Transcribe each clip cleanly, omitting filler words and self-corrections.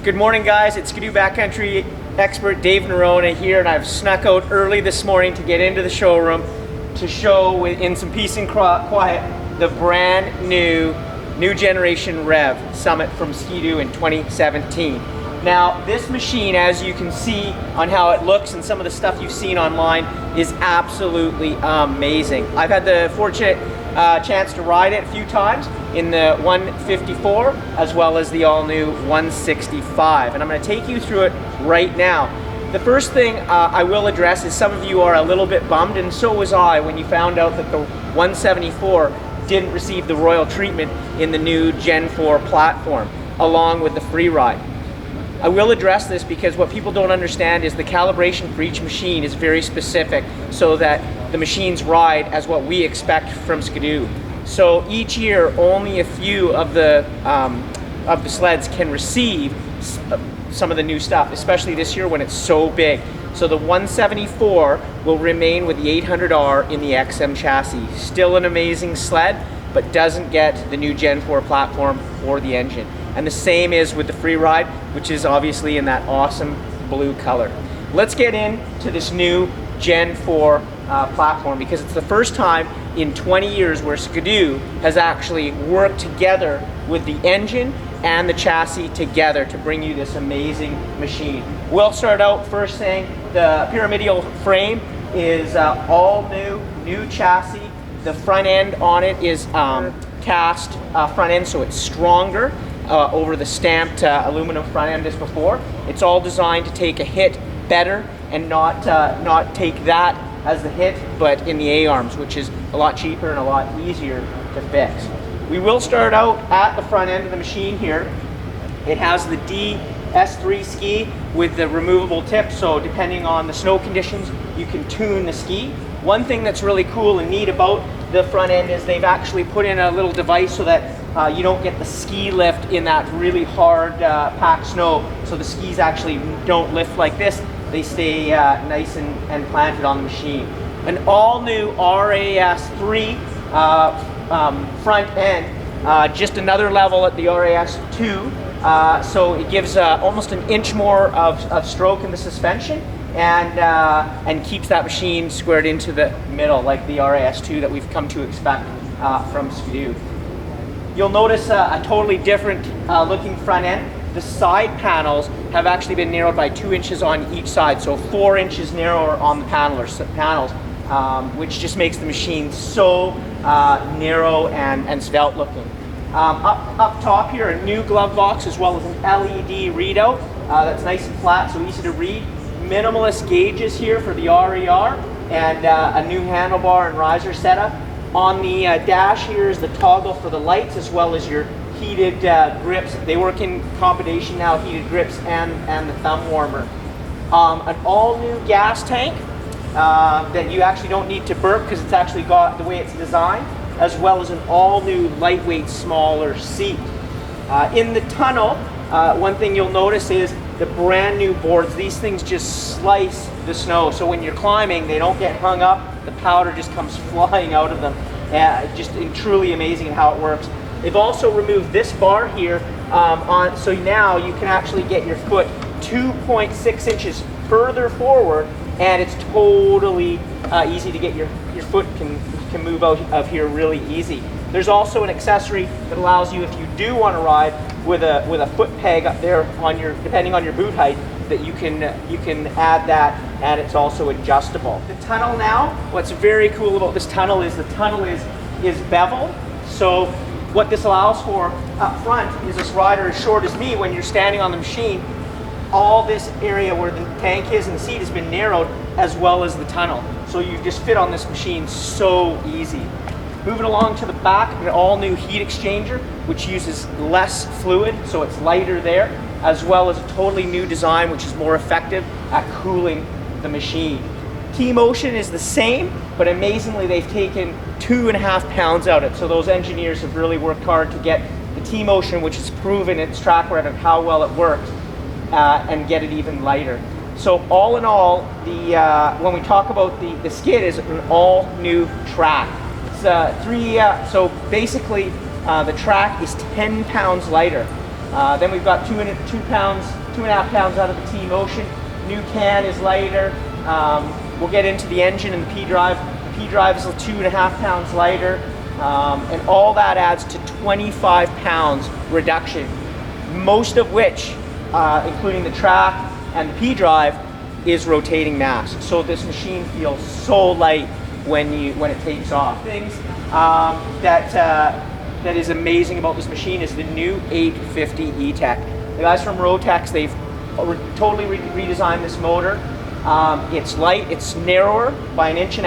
Good morning, guys. It's Skidoo backcountry expert Dave Norona here, and I've snuck out early this morning to get into the showroom to show in some peace and quiet the brand new generation Rev Summit from Skidoo in 2017. Now, this machine, as you can see on how it looks and some of the stuff you've seen online, is absolutely amazing. I've had the fortunate chance to ride it a few times in the 154 as well as the all-new 165, and I'm going to take you through it right now. The first thing I will address is some of you are a little bit bummed, and so was I when you found out that the 174 didn't receive the royal treatment in the new Gen 4 platform along with the free ride. I will address this because what people don't understand is the calibration for each machine is very specific so that the machines ride as what we expect from Skidoo. So each year only a few of the sleds can receive some of the new stuff, especially this year when it's so big. So the 174 will remain with the 800R in the XM chassis. Still an amazing sled, but doesn't get the new Gen 4 platform or the engine. And the same is with the free ride, which is obviously in that awesome blue color. Let's get into this new Gen 4 platform because it's the first time in 20 years where Skidoo has actually worked together with the engine and the chassis together to bring you this amazing machine. We'll start out first saying the pyramidal frame is all new chassis. The front end on it is cast front end, so it's stronger over the stamped aluminum front end as before. It's all designed to take a hit better and not take that as the hit, but in the A-arms, which is a lot cheaper and a lot easier to fix. We will start out at the front end of the machine here. It has the DS3 ski with the removable tip, so depending on the snow conditions, you can tune the ski. One thing that's really cool and neat about the front end is they've actually put in a little device so that you don't get the ski lift in that really hard packed snow. So the skis actually don't lift like this. They stay nice and planted on the machine. An all new RAS3 front end, just another level at the RAS2. So it gives almost an inch more of stroke in the suspension and keeps that machine squared into the middle like the RAS2 that we've come to expect from Skidoo. You'll notice a totally different looking front end. The side panels have actually been narrowed by 2 inches on each side, so 4 inches narrower on the panels, which just makes the machine so narrow and svelte looking. Up top here, a new glove box as well as an LED readout that's nice and flat, so easy to read. Minimalist gauges here for the RER and a new handlebar and riser setup. On the dash here is the toggle for the lights as well as your heated grips. They work in combination now, heated grips and the thumb warmer. An all new gas tank that you actually don't need to burp because it's actually got the way it's designed, as well as an all new lightweight smaller seat. In the tunnel, one thing you'll notice is the brand new boards. These things just slice the snow, so when you're climbing they don't get hung up, the powder just comes flying out of them. Just truly amazing how it works. They've also removed this bar here so now you can actually get your foot 2.6 inches further forward, and it's totally easy to get your foot can move out of here really easy. There's also an accessory that allows you, if you do want to ride with a foot peg up there on your, depending on your boot height, that you can add that, and it's also adjustable. The tunnel now, what's very cool about this tunnel is the tunnel is beveled. So what this allows for up front is this rider as short as me, when you're standing on the machine, all this area where the tank is and the seat has been narrowed as well as the tunnel. So you just fit on this machine so easy. Moving along to the back, an all new heat exchanger, which uses less fluid, so it's lighter there, as well as a totally new design, which is more effective at cooling the machine. T-motion is the same, but amazingly they've taken 2.5 pounds out of it. So those engineers have really worked hard to get the T-motion, which has proven its track record of how well it works, and get it even lighter. So all in all, when we talk about the skid, is an all new track. It's so basically the track is 10 pounds lighter. Then we've got 2.5 pounds out of the T-Motion. New can is lighter. We'll get into the engine and the P-drive. The P-drive is 2.5 pounds lighter, and all that adds to 25 pounds reduction, most of which, including the track and the P-drive, is rotating mass. So this machine feels so light when it takes off. Things that is amazing about this machine is the new 850 E-TEC. The guys from Rotex, they've totally redesigned this motor. It's light, it's narrower by 1.5 inches.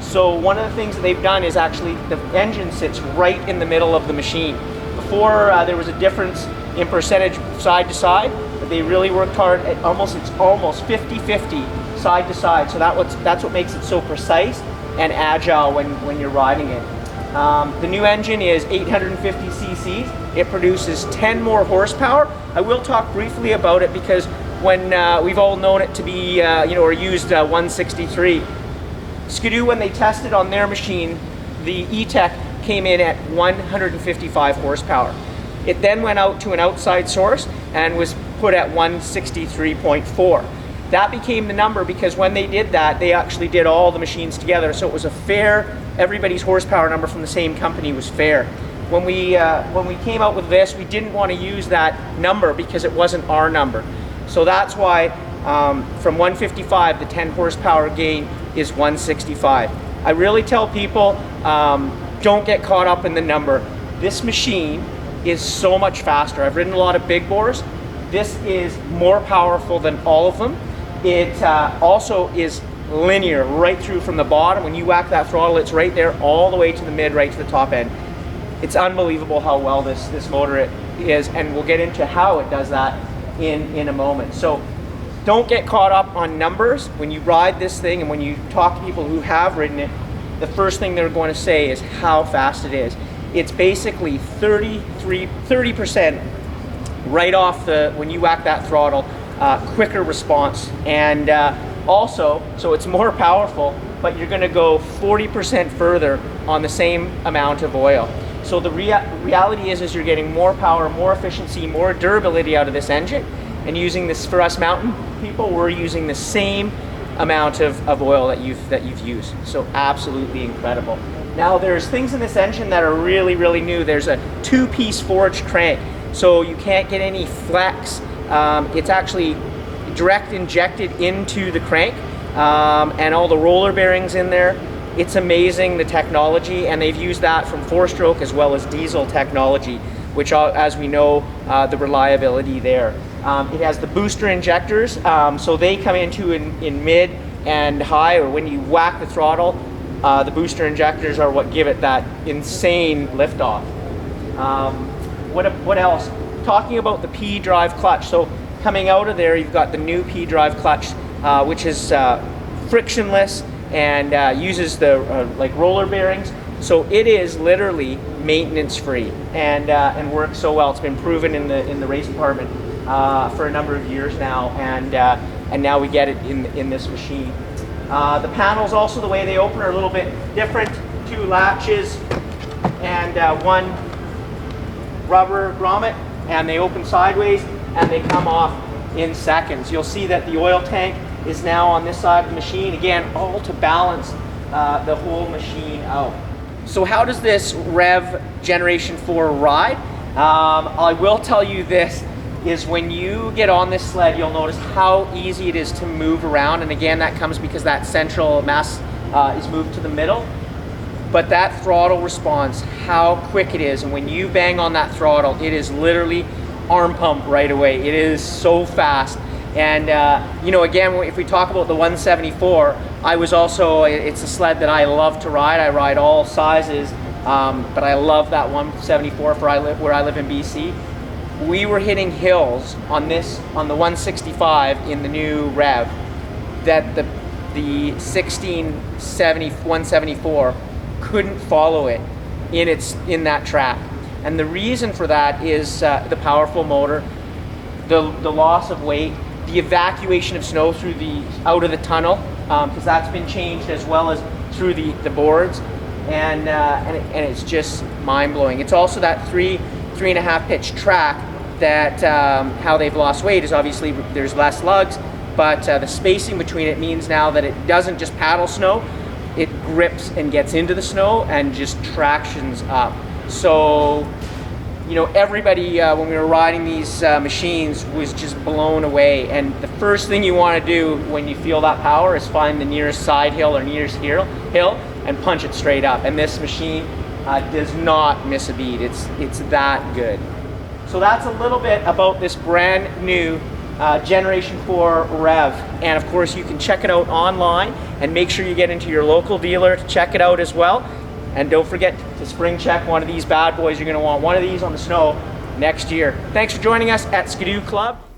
So one of the things that they've done is actually the engine sits right in the middle of the machine. Before there was a difference in percentage side to side, but they really worked hard at it's almost 50-50 side to side. So that's what makes it so precise and agile when you're riding it. The new engine is 850 cc's. It produces 10 more horsepower. I will talk briefly about it because when we've all known it to be, or used 163. Skidoo, when they tested on their machine, the E-TEC came in at 155 horsepower. It then went out to an outside source and was put at 163.4. That became the number because when they did that, they actually did all the machines together. So it was a fair, everybody's horsepower number from the same company was fair. When we came out with this, we didn't want to use that number because it wasn't our number. So that's why from 155, the 10 horsepower gain is 165. I really tell people, don't get caught up in the number. This machine is so much faster. I've ridden a lot of big bores. This is more powerful than all of them. It also is linear right through from the bottom. When you whack that throttle, it's right there all the way to the mid, right to the top end. It's unbelievable how well this motor is, and we'll get into how it does that in a moment. So don't get caught up on numbers. When you ride this thing and when you talk to people who have ridden it, the first thing they're going to say is how fast it is. It's basically 30% right off when you whack that throttle, quicker response. And also, so it's more powerful, but you're going to go 40% further on the same amount of oil. So the reality is you're getting more power, more efficiency, more durability out of this engine. And using this, for us mountain people, we're using the same amount of oil that you've used. So absolutely incredible. Now there's things in this engine that are really, really new. There's a 2-piece forged crank, so you can't get any flex. It's actually direct injected into the crank, and all the roller bearings in there. It's amazing, the technology, and they've used that from 4-stroke as well as diesel technology, which, as we know, the reliability there. It has the booster injectors, so they come into in mid and high, or when you whack the throttle, the booster injectors are what give it that insane liftoff. What else? Talking about the P-drive clutch. So coming out of there, you've got the new P-drive clutch, which is frictionless and uses the like roller bearings. So it is literally maintenance free and works so well. It's been proven in the race department for a number of years now, and now we get it in this machine. The panels, also the way they open, are a little bit different. 2 latches and 1 rubber grommet, and they open sideways and they come off in seconds. You'll see that the oil tank is now on this side of the machine, again, all to balance the whole machine out. So how does this Rev Generation 4 ride? I will tell you this, is when you get on this sled, you'll notice how easy it is to move around, and again, that comes because that central mass is moved to the middle. But that throttle response, how quick it is, and when you bang on that throttle, it is literally arm pump right away. It is so fast. And again, if we talk about the 174, it's a sled that I love to ride. I ride all sizes, but I love that 174 where I live in BC. We were hitting hills on the 165 in the new Rev that the 174 couldn't follow it in that track. And the reason for that is the powerful motor, the loss of weight, the evacuation of snow out of the tunnel, because that's been changed, as well as through the boards, and it's just mind-blowing. It's also that 3.5 pitch track that how they've lost weight is obviously there's less lugs, but the spacing between it means now that it doesn't just paddle snow, it grips and gets into the snow and just tractions up. So, you know, everybody when we were riding these machines was just blown away. And the first thing you want to do when you feel that power is find the nearest side hill or nearest hill and punch it straight up. And this machine does not miss a beat. It's that good. So that's a little bit about this brand new Generation 4 Rev. And of course you can check it out online, and make sure you get into your local dealer to check it out as well. And don't forget to spring check one of these bad boys. You're going to want one of these on the snow next year. Thanks for joining us at Skidoo Club.